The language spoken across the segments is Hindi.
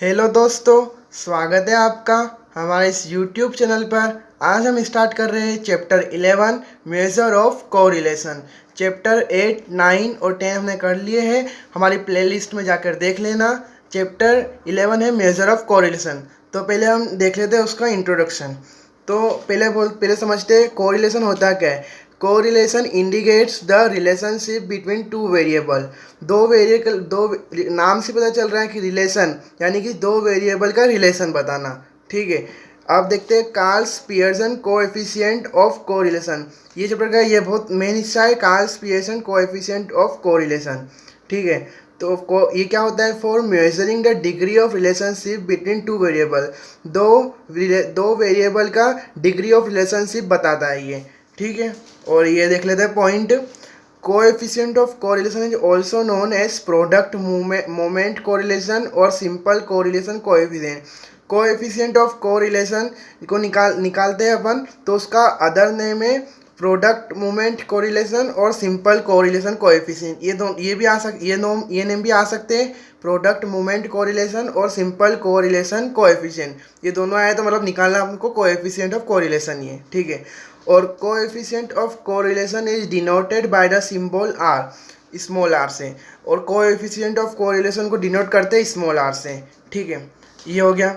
हेलो दोस्तों, स्वागत है आपका हमारे इस YouTube चैनल पर। आज हम स्टार्ट कर रहे हैं chapter 11 measure of correlation. Chapter 8, 9 और 10 हमने कर लिए हैं, हमारी प्लेलिस्ट में जाकर देख लेना। चैप्टर 11 है मेजर ऑफ कोरिलेशन। तो पहले हम देख लेते हैं उसका इंट्रोडक्शन। तो पहले समझते हैं कोरिलेशन होता क्या है। Correlation indicates the relationship between two variable. दो नाम से पता चल रहा है कि रिलेशन यानी कि दो वेरिएबल का रिलेशन बताना। ठीक है, अब देखते हैं Carl's Pearson coefficient of correlation. ये चैप्टर का ये बहुत मेन हिस्सा है, Carl's Pearson coefficient of correlation. ठीक है, तो ये क्या होता है? For measuring the degree of relationship between two variable. दो वेरिएबल का डिग्री ऑफ रिलेशनशिप बताता है ये। ठीक है, और ये देख लेते हैं point. Coefficient of correlation is also known as product moment correlation और simple correlation coefficient. Coefficient of correlation को निकालते हैं अपन, तो उसका अदर नेम है प्रोडक्ट मोमेंट कोरिलेशन और सिंपल कोरिलेशन कोएफिशिएंट। ये भी आ सक ये नेम भी आ सकते हैं, प्रोडक्ट मोमेंट कोरिलेशन और सिंपल कोरिलेशन कोएफिशिएंट। ये दोनों आए तो मतलब निकालना हमको कोएफिशिएंट ऑफ कोरिलेशन ये। ठीक है, और coefficient of correlation is denoted by the symbol R, small R से। और कोएफिशिएंट ऑफ कोरिलेशन को डिनोट करते हैं स्मॉल आर से। ठीक है, ये हो गया।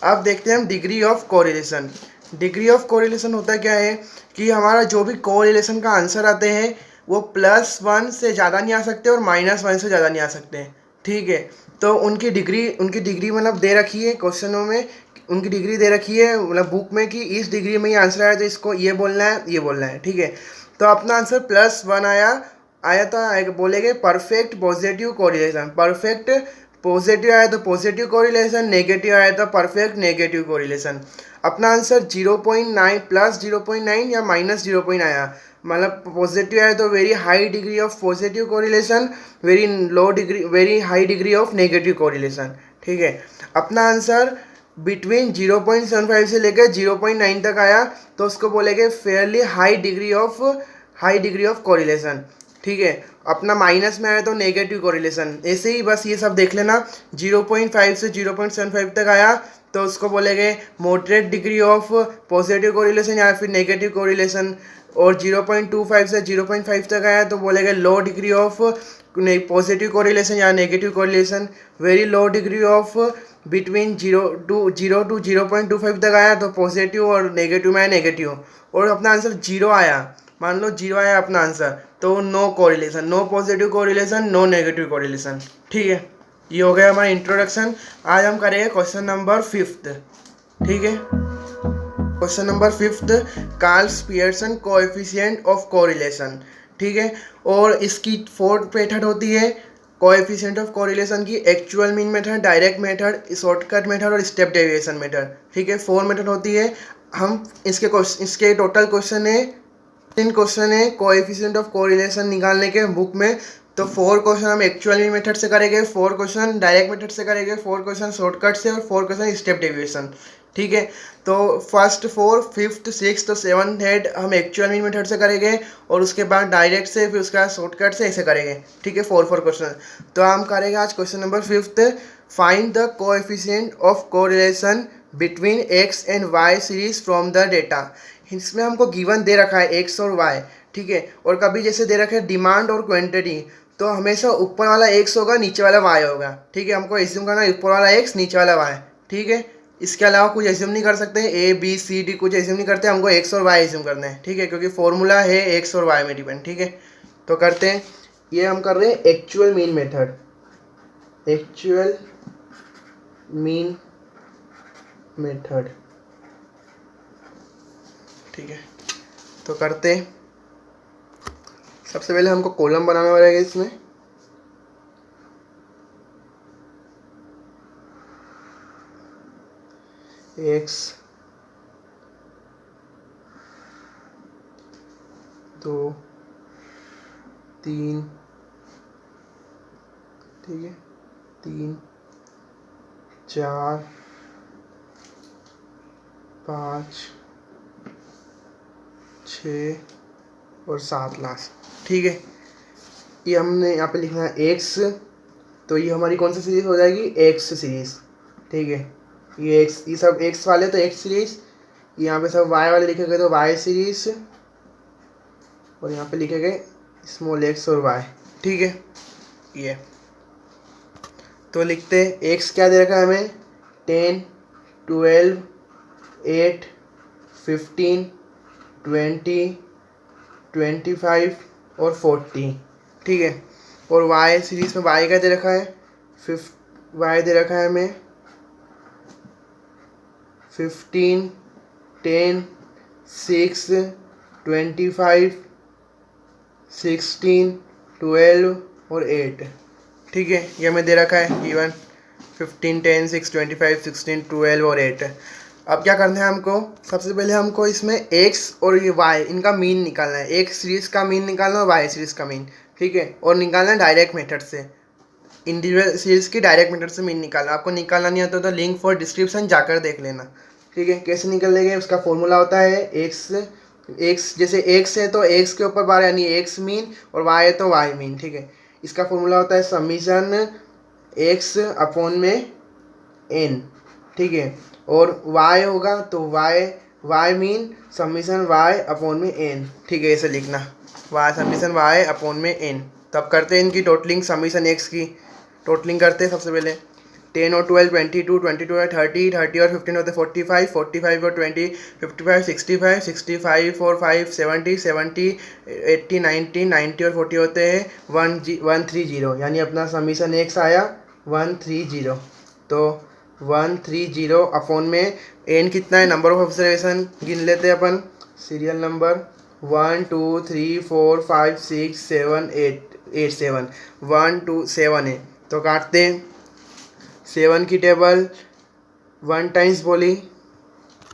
अब देखते हैं हम degree of correlation. Degree of correlation होता क्या है कि हमारा जो भी कोरिलेशन का आंसर आते हैं वो +1 से ज़्यादा नहीं आ सकते और -1 से ज़्यादा नहीं आ सकते। ठीक है, तो उनकी डिग्री मतलब दे रखी है क्वेश्चनों में, उनकी डिग्री दे रखी है मतलब बुक में कि इस डिग्री में ये आंसर आया तो इसको ये बोलना है, ये बोलना है। ठीक है, तो अपना आंसर +1 आया तो बोलेंगे perfect positive correlation. Perfect positive आया तो पॉजिटिव कोरिलेशन, नेगेटिव आया तो परफेक्ट नेगेटिव कोरिलेशन। अपना आंसर 0.9 +0.9 या -0. आया मतलब पॉजिटिव आया तो very high degree of positive correlation, very high degree of negative correlation. ठीक है, अपना आंसर बिटवीन 0.75 से लेकर 0.9 तक आया तो उसको बोलेंगे fairly high degree of correlation. ठीक है, अपना माइनस में आया तो नेगेटिव कोरिलेशन। ऐसे ही बस ये सब देख लेना। 0.5 से 0.75 तक आया तो उसको बोलेंगे moderate degree of positive correlation या फिर नेगेटिव कोरिलेशन। और 0.25 से 0.5 तक आया तो बोलेंगे low degree of positive correlation या negative correlation. Very low degree of between 0 to 0.25 तक आया तो पॉजिटिव और नेगेटिव में नेगेटिव। और अपना आंसर 0 आया, मान लो 0 आया अपना आंसर, तो no correlation, no positive correlation, no negative correlation. ठीक है, ये हो गया हमारा इंट्रोडक्शन। आज हम करेंगे क्वेश्चन नंबर 5। ठीक है, question number 5, Carl's Pearson coefficient of correlation. ठीक है, और इसकी 4 मेथड होती है कोएफिशिएंट ऑफ कोरिलेशन की: actual mean method, direct method, shortcut method और स्टेप डेविएशन मेथड। ठीक है, 4 मेथड होती है। हम इसके टोटल क्वेश्चन है 3 क्वेश्चन है कोएफिशिएंट ऑफ कोरिलेशन निकालने के बुक में। तो 4 क्वेश्चन हम एक्चुअल मीन मेथड से करेंगे, 4 क्वेश्चन डायरेक्ट मेथड से करेंगे, 4 क्वेश्चन शॉर्टकट से और 4 क्वेश्चन स्टेप डेविएशन। ठीक है, तो फर्स्ट 4, 5th, 6th और 7th हेड हम एक्चुअल मीन मेथड से करेंगे और उसके बाद डायरेक्ट से, फिर उसके बाद शॉर्टकट से ऐसे करेंगे। ठीक है, 4 क्वेश्चन। तो हम करेंगे आज question number 5, find the coefficient of correlation between x and y series from the data. इसमें हमको गिवन दे रखा है x और y। ठीक है, और कभी जैसे दे रखा है डिमांड और क्वांटिटी, तो हमेशा ऊपर वाला x होगा, नीचे वाला y होगा। ठीक है, हमको एज्यूम करना है ऊपर वाला x, नीचे वाला y। ठीक है, इसके अलावा कुछ एज्यूम नहीं कर सकते, A B C D कुछ एज्यूम नहीं करते, हमको x और y एज्यूम करना है। ठीक है, क्योंकि फॉर्मूला है x और y में डिपेंड। ठीक है, तो करते हैं। ये हम कर रहे हैं actual mean method, actual mean method. ठीक है, तो करते हैं। सबसे पहले हमको कॉलम बनाना पड़ेगा इसमें। x 2 3, ठीक है, 3 4 5 6 और 7 लास्ट। ठीक है, ये हमने यहाँ पे लिखना है x, तो ये हमारी कौन सी सीरीज हो जाएगी? x series. ठीक है। ये एक्स, ये सब एक्स वाले तो एक्स सीरीज, यहाँ पे सब वाई वाले लिखे गए तो वाई सीरीज, और यहाँ पे लिखे गए स्मॉल एक्स और वाई। ठीक है। ये तो लिखते एक्स क्या दे रखा है हमें, 10, 12, 8, 15, 20, 25 और 40। ठीक है। और वाई सीरीज में वाई का दे रखा है वाई दे रखा है हमें 15, 10, 6, 25, 16, 12 और 8। ठीक है। ये हमें दे रखा है इवन 15, 10, 6, 25, 16, 12 और 8। अब क्या करना है हमको, सबसे पहले हमको इसमें एक्स और ये वाई इनका मीन निकालना है। एक्स सीरीज़ का मीन निकालना है और वाई सीरीज़ का मीन। ठीक है। और निकालना है डायरेक्ट मेथड से, इंडिविजुअल सीरीज़ की डायरेक्ट मेथड से मीन निकालना। आपको निकालना नहीं आता तो लिंक फॉर डिस्क्रिप्शन जाकर देख लेना। ठीक है। कैसे निकलेंगे, उसका फॉर्मूला होता है एक्स जैसे एक्स है तो एक्स के ऊपर बार यानी एक्स मीन, और वाई है तो वाई मीन। ठीक है। इसका फॉर्मूला होता है समीशन एक्स अपॉन में एन। ठीक है। और y होगा तो y mean summation y upon में n। ठीक है। ऐसे लिखना y समीशन y अपॉन में n। तब करते हैं इनकी टोटलिंग, समीशन x की टोटलिंग करते हैं। सबसे पहले 10 और 12 22, 22 और 30, 30 और 15 होते 45, 45 और 20 55, 65, 65 और 5 70, 70 80 90, 90 और 40 होते हैं 130। यानी अपना समीशन x आया 130। तो 130 अपॉन में एन कितना है, नंबर ऑफ ऑब्जर्वेशन गिन लेते हैं अपन। सीरियल नंबर 1 2 3 4 5 6 7 8 7 1 2 7 है। तो काटते हैं 7 की टेबल 1 टाइम्स बोली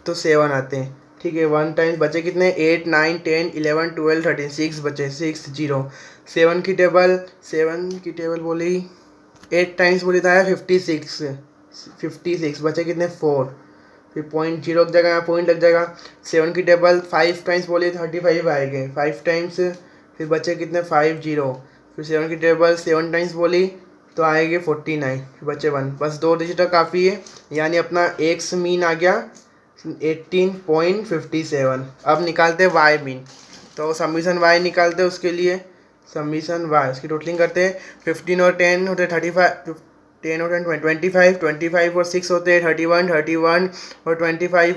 तो 7 आते हैं। ठीक है। 1 टाइम्स बचे कितने, 8 9 10 11 12 13 6 बचे 6 0। 7 की टेबल बोली 8 टाइम्स बोली था 56 बचे कितने 4। फिर पॉइंट 0 लग जाएगा, यहाँ पॉइंट लग जाएगा। 7 की टेबल 5 टाइम्स बोली 35 आएंगे 5 टाइम्स, फिर बचे कितने 50। फिर 7 की टेबल 7 टाइम्स बोली तो आएंगे 49, फिर बचे 1। बस 2 डिजिट काफ़ी है, यानी अपना एक्स मीन आ गया 18.57। अब निकालते हैं वाई मीन। तो समीशन वाई निकालते हैं, उसके लिए समीशन वाई इसकी टोटलिंग करते हैं। 15 और 10 होते 35, 10 और 10 25, 25 और 6 होते हैं 31, 31 और 25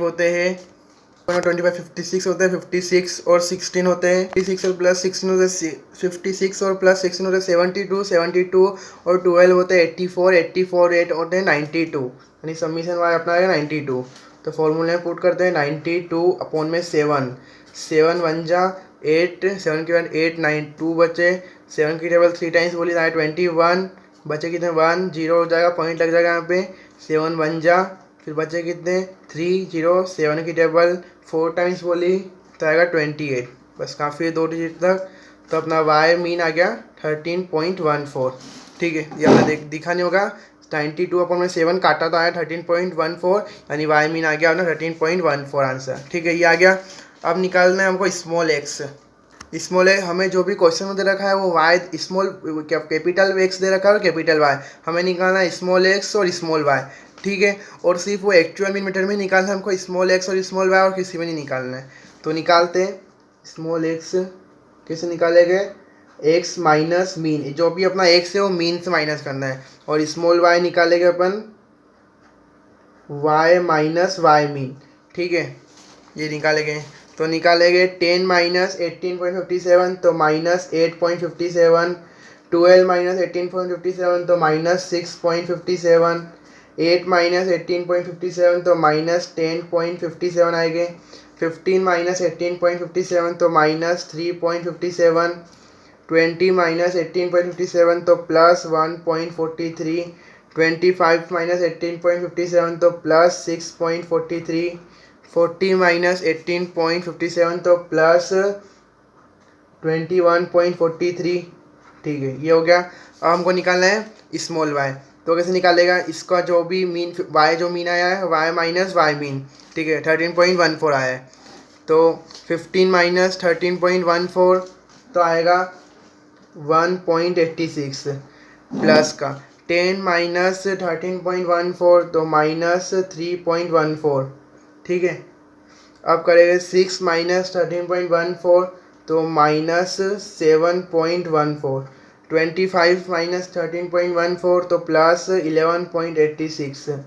होते हैं 25, 56 होते हैं 56 और 16 होते हैं 56 और प्लस 16 होते हैं 56 और प्लस 16 होते हैं 72, 72 और 12 होते हैं 84, 84 8 होते हैं 92। यानी समीशन वाई अपना है 92। तो फॉर्मूले में पुट करते हैं 92 अपॉन में 7 1 जा 8, 7 के बाद 8 9 2 बचे। 7 की टेबल 3 टाइम्स बोली 21 बचे कितने 1 0 हो जाएगा, पॉइंट लग जाएगा यहाँ पे। 7 1 जा, फिर बचे कितने 3 0। 7 की टेबल 4 टाइम्स बोली तो आएगा 28। बस काफ़ी है 2 डिजिट तक। तो अपना वाई मीन आ गया 13.14। ठीक है। ये हमने दिखा नहीं होगा, 92 अपॉन में 7 काटा तो आया 13.14, यानी वाई मीन आ गया अपना 13.14 आंसर। ठीक है। ये आ गया। अब निकालना है हमको स्मॉल एक्स। स्मॉल है, हमें जो भी क्वेश्चन में दे रखा है वो वाई स्मॉल कैपिटल एक्स दे रखा है और कैपिटल वाई, हमें निकालना है स्मॉल एक्स और स्मॉल वाई। ठीक है। और सिर्फ वो एक्चुअल मीन मेथड में निकालना है हमको, स्मॉल एक्स और स्मॉल वाई और किसी में नहीं निकालना है। तो निकालते हैं स्मॉल एक्स कैसे निकालेंगे, एक्स माइनस मीन, जो भी अपना एक्स है वो मीन से माइनस करना है। और स्मॉल वाई निकालेंगे अपन वाई माइनस वाई मीन। ठीक है। ये निकालेंगे तो निकालेंगे 10 माइनस 18.57 तो माइनस 8.57, 12 माइनस 18.57 तो माइनस 6.57, 8 माइनस 18.57 तो माइनस 10.57 आएंगे। 15 माइनस 18.57 तो माइनस 3.57, 20 माइनस 18.57 तो प्लस 1.43, 25 माइनस 18.57 तो प्लस 6.43, 40 माइनस 18.57 तो प्लस 21.43। ठीक है। ये हो गया। अब हमको निकालना है स्मॉल वाई। तो कैसे निकालेगा, इसका जो भी मीन वाई जो मीन आया है वाई माइनस वाई मीन। ठीक है। 13.14 आया है। तो 15 माइनस 13.14 तो आएगा 1.86 प्लस का 10 माइनस 13.14 तो माइनस 3.14, ठीक है। अब करेंगे 6 माइनस 13.14 तो माइनस 7.14, 25 माइनस 13.14 तो प्लस 11.86,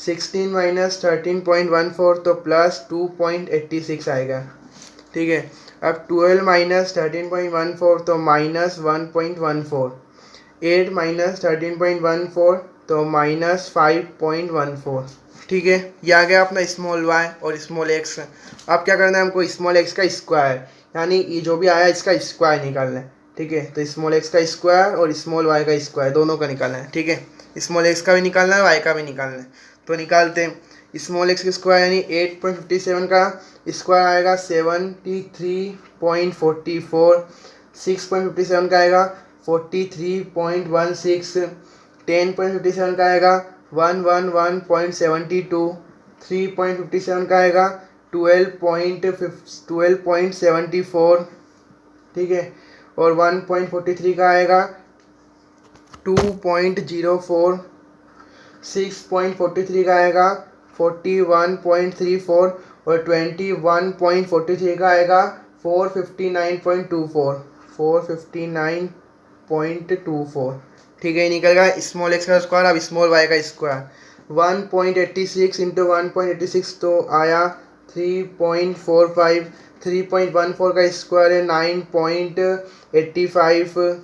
16 माइनस 13.14 तो प्लस 2.86 आएगा, ठीक है। अब 12 माइनस 13.14 तो माइनस 1.14, 8 माइनस 13.14 तो माइनस 5.14, ठीक है। ये आ गया अपना स्मॉल वाई और स्मॉल एक्स। अब क्या करना है हमको, स्मॉल एक्स का स्क्वायर, यानी ये जो भी आया इसका स्क्वायर निकालना है, ठीक है। तो स्मॉल एक्स का स्क्वायर और स्मॉल वाई का स्क्वायर दोनों का निकालना है, ठीक है। स्मॉल एक्स का भी निकालना है, वाई का भी निकालना है। तो निकालते हैं। स्मॉल एक्स का स्क्वायर यानी 8.57 का स्क्वायर आएगा 73.44, 6.57 का आएगा 43.16, 10.57 का आएगा 111.72, 3.57 का आएगा 12.74, ठीक है। और 1.43 का आएगा 2.04, 6.43 का आएगा 41.34 और 21.43 का आएगा 459.24, 459.24, ठीक है। निकल गया स्मॉल एक्स का स्क्वायर। अब स्मॉल वाई का स्क्वायर 1.86 इंटू 1.86 तो आया 3.45, 3.14 का स्क्वायर है 9.85,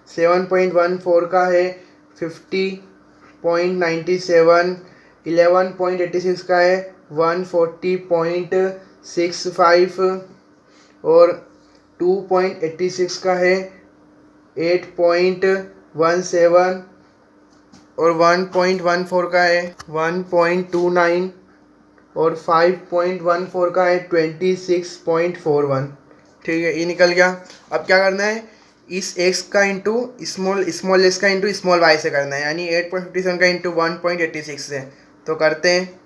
7.14 का है 50.97, 11.86 का है 140.65 और 2.86 का है 8.17 और 1.14 का है 1.29 और 5.14 का है 26.41, ठीक है। ये निकल गया। अब क्या करना है, इस x का इंटू स्मॉल एक्स का इंटू स्मॉल वाई से करना है, यानी 8.57 का इंटू 1.86 से। तो करते हैं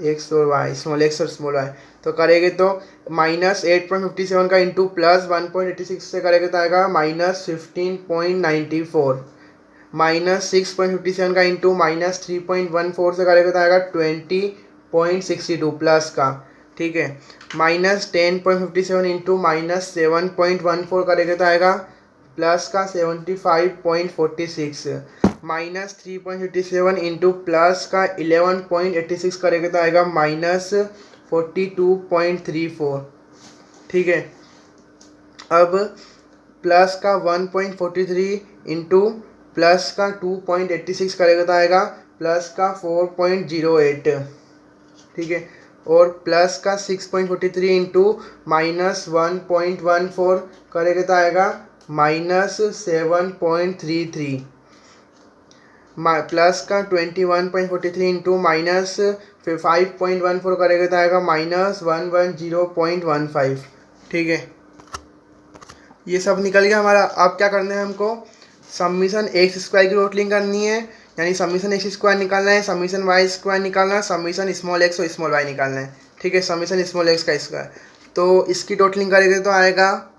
एक्स और वाई, स्मॉल एक्स और स्मॉल वाई। तो करेंगे तो माइनस 8.57 का इंटू प्लस 1.86 से करेंगे तो आएगा माइनस 15.94, माइनस 6.57 का इंटू माइनस 3.14 से करेंगे तो आएगा 20.62 प्लस का, ठीक है। माइनस 10.57 इंटू माइनस 7.14 करेंगे तो आएगा प्लस का 75.46, माइनस 3.57 इंटू प्लस का 11.86 करेंगे तो आएगा माइनस 42.34, ठीक है। अब प्लस का 1.43 इंटू प्लस का 2.86 करेगा तो आएगा प्लस का 4.08, ठीक है। और प्लस का 6.43 इंटू माइनस 1.14 करेगा तो आएगा माइनस 7.33, प्लस का 21.43 इंटू माइनस 5.14 करेगा तो आएगा माइनस 110.15, ठीक है। ये सब निकल गया हमारा। अब क्या करना है हमको, समीशन एक्स स्क्वायर की टोटलिंग करनी है, यानी समीशन एक्स स्क्वायर निकालना है, समीशन वाई स्क्वायर निकालना है, समीशन स्मॉल एक्स और स्मॉल वाई निकालना है, ठीक है। समीशन स्मॉल एक्स का स्क्वायर, तो इसकी टोटलिंग करेंगे तो आएगा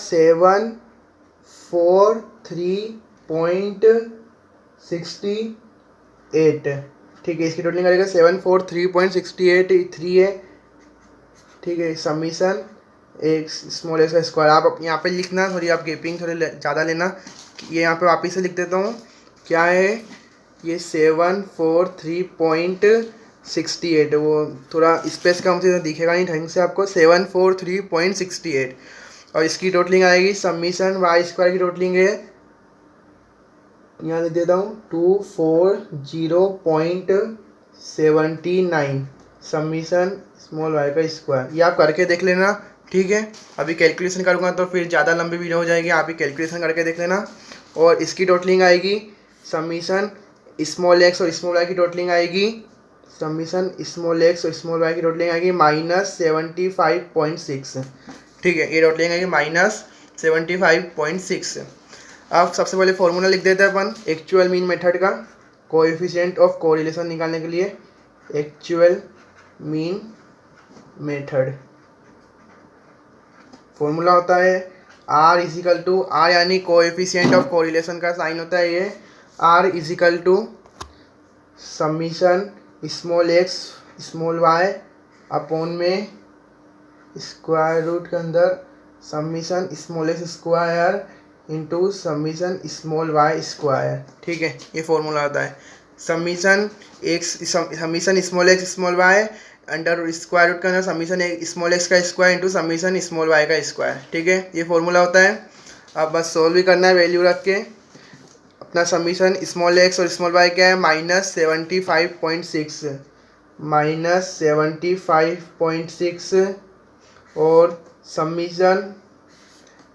743.68, ठीक है। इसकी टोटलिंग करेगा 743.68 है, ठीक है। समीशन एक स्मॉल एक्स का स्क्वायर। आप यहाँ पे लिखना, थोड़ी आप गेपिंग थोड़ी ज़्यादा लेना। ये यहाँ पे वापस से लिख देता हूँ, क्या है ये 743.68, वो थोड़ा स्पेस कम से दिखेगा नहीं ढंग से आपको, 743.68। और इसकी टोटलिंग आएगी समीशन वाई स्क्वायर की टोटलिंग है, यहाँ लिख देता हूँ 240.79 समीशन स्मॉल वाई का स्क्वायर। ये आप करके देख लेना, ठीक है। अभी कैलकुलेशन करूँगा तो फिर ज़्यादा लंबी वीडियो हो जाएगी, आप ही कैलकुलेशन करके देख लेना। और इसकी टोटलिंग आएगी समीशन स्मॉल एक्स और स्मॉल वाई की टोटलिंग आएगी, समीशन स्मॉल एक्स और स्मॉल वाई की टोटलिंग आएगी माइनस 75.6, ठीक है। ये टोटलिंग आएगी माइनस 75.6। अब सबसे पहले फॉर्मूला लिख देते हैं अपन एक्चुअल मीन मेथड का, कोएफिशिएंट ऑफ कोरिलेशन निकालने के लिए। एक्चुअल मीन मेथड फॉर्मूला होता है आर इजिकल टू, आर यानी कोएफिशिएंट ऑफ कोरिलेशन का साइन होता है ये, R equal to summation small x small y upon में स्क्वायर रूट के अंदर summation small x square into summation small y square. ठीक है, ये फॉर्मूला आता है summation small x small y under square root के अंदर समीशन स्मॉल एक्स का square into summation small y का स्क्वायर। ठीक है, ये फॉर्मूला होता है। अब बस सोल्व भी करना है वैल्यू रख के। अपना समीशन स्मॉल एक्स और स्मॉल वाई क्या है, -75.6 -75.6 और summation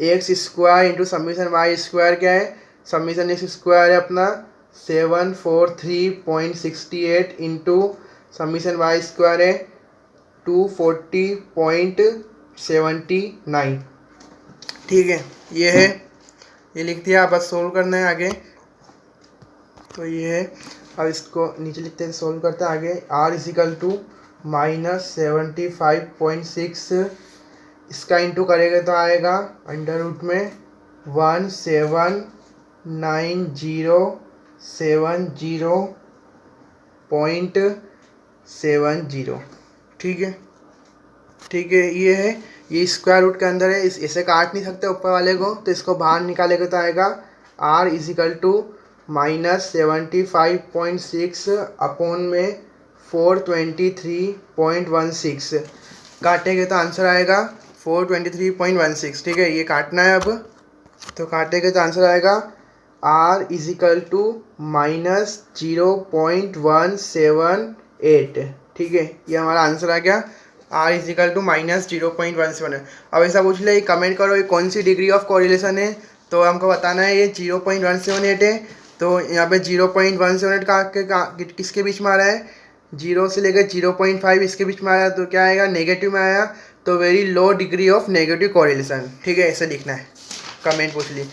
x square into summation y square क्या है, समीशन एक्स स्क्वायर है अपना 743.68 इंटू समीशन वाई स्क्वायर है 240.79। ठीक है, ये है, ये लिख दिया। बस सोल्व करना है आगे। तो ये है, अब इसको नीचे लिखते हैं, सोल्व करते हैं आगे। आर इजिकल टू -75.6 इसका इंटू करेंगे तो आएगा अंडर रूट में 179070.70। ठीक है, ठीक है, ये है, ये स्क्वायर रूट के अंदर है, इसे काट नहीं सकते ऊपर वाले को, तो इसको बाहर निकालेंगे तो आएगा आर इजिकल टू -75.6 अपॉन में 423.16 काटेंगे तो आंसर आएगा 423.16। ठीक है, ये काटना है अब, तो काटेंगे तो आंसर आएगा आर इजिकल टू -0.178। ठीक है, ये हमारा आंसर आ गया, आर इजिकल टू -0.17 है। अब ऐसा पूछ ले, कमेंट करो ये कौन सी डिग्री ऑफ कोरिलेशन है, तो हमको बताना है ये 0.178 है। तो यहाँ पे 0.178 किसके बीच में आ रहा है, 0 से लेकर 0.5 इसके बीच में आया, तो क्या आएगा, नेगेटिव में आया, तो very low degree of negative correlation. ठीक है, ऐसे लिखना है, कमेंट पूछ ली।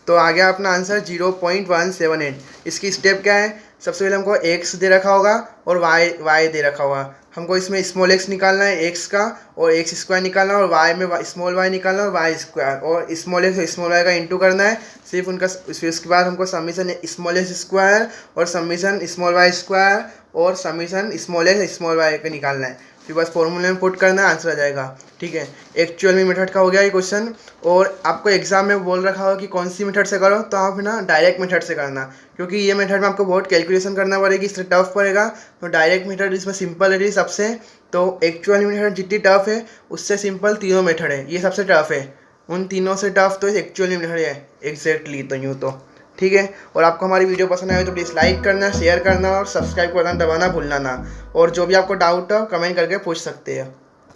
तो आ गया अपना आंसर 0.178। इसकी स्टेप क्या है, सबसे पहले हमको x दे रखा होगा और y दे रखा होगा। हमको इसमें स्मॉल x निकालना है x का, और x स्क्वायर निकालना है, और y में स्मॉल y निकालना है और y स्क्वायर, और स्मॉल x और स्मॉल y का इंटू करना है सिर्फ उनका। फिर उसके बाद हमको समीशन स्मॉल x स्क्वायर और समीशन स्मॉल y स्क्वायर और summation small x small y का निकालना है। फिर बस फॉर्मूले में पुट करना है, आंसर आ जाएगा। ठीक है, एक्चुअल में मेथड का हो गया ये क्वेश्चन। और आपको एग्जाम में बोल रखा हो कि कौन सी मेथड से करो, तो आप ना डायरेक्ट मेथड से करना, क्योंकि ये मेथड में आपको बहुत कैलकुलेशन करना पड़ेगी, इससे टफ पड़ेगा। तो डायरेक्ट मेथड इसमें सिंपल है सबसे। तो एक्चुअल मेथड जितनी टफ है उससे सिंपल तीनों मेथड है, ये सबसे टफ है। उन तीनों से टफ तो एक्चुअल मेथड है एग्जैक्टली, तो यूँ तो ठीक है। और आपको हमारी वीडियो पसंद आए तो प्लीज़ लाइक करना, शेयर करना और सब्सक्राइब करना दबाना भूलना ना। और जो भी आपको डाउट हो कमेंट करके पूछ सकते हैं।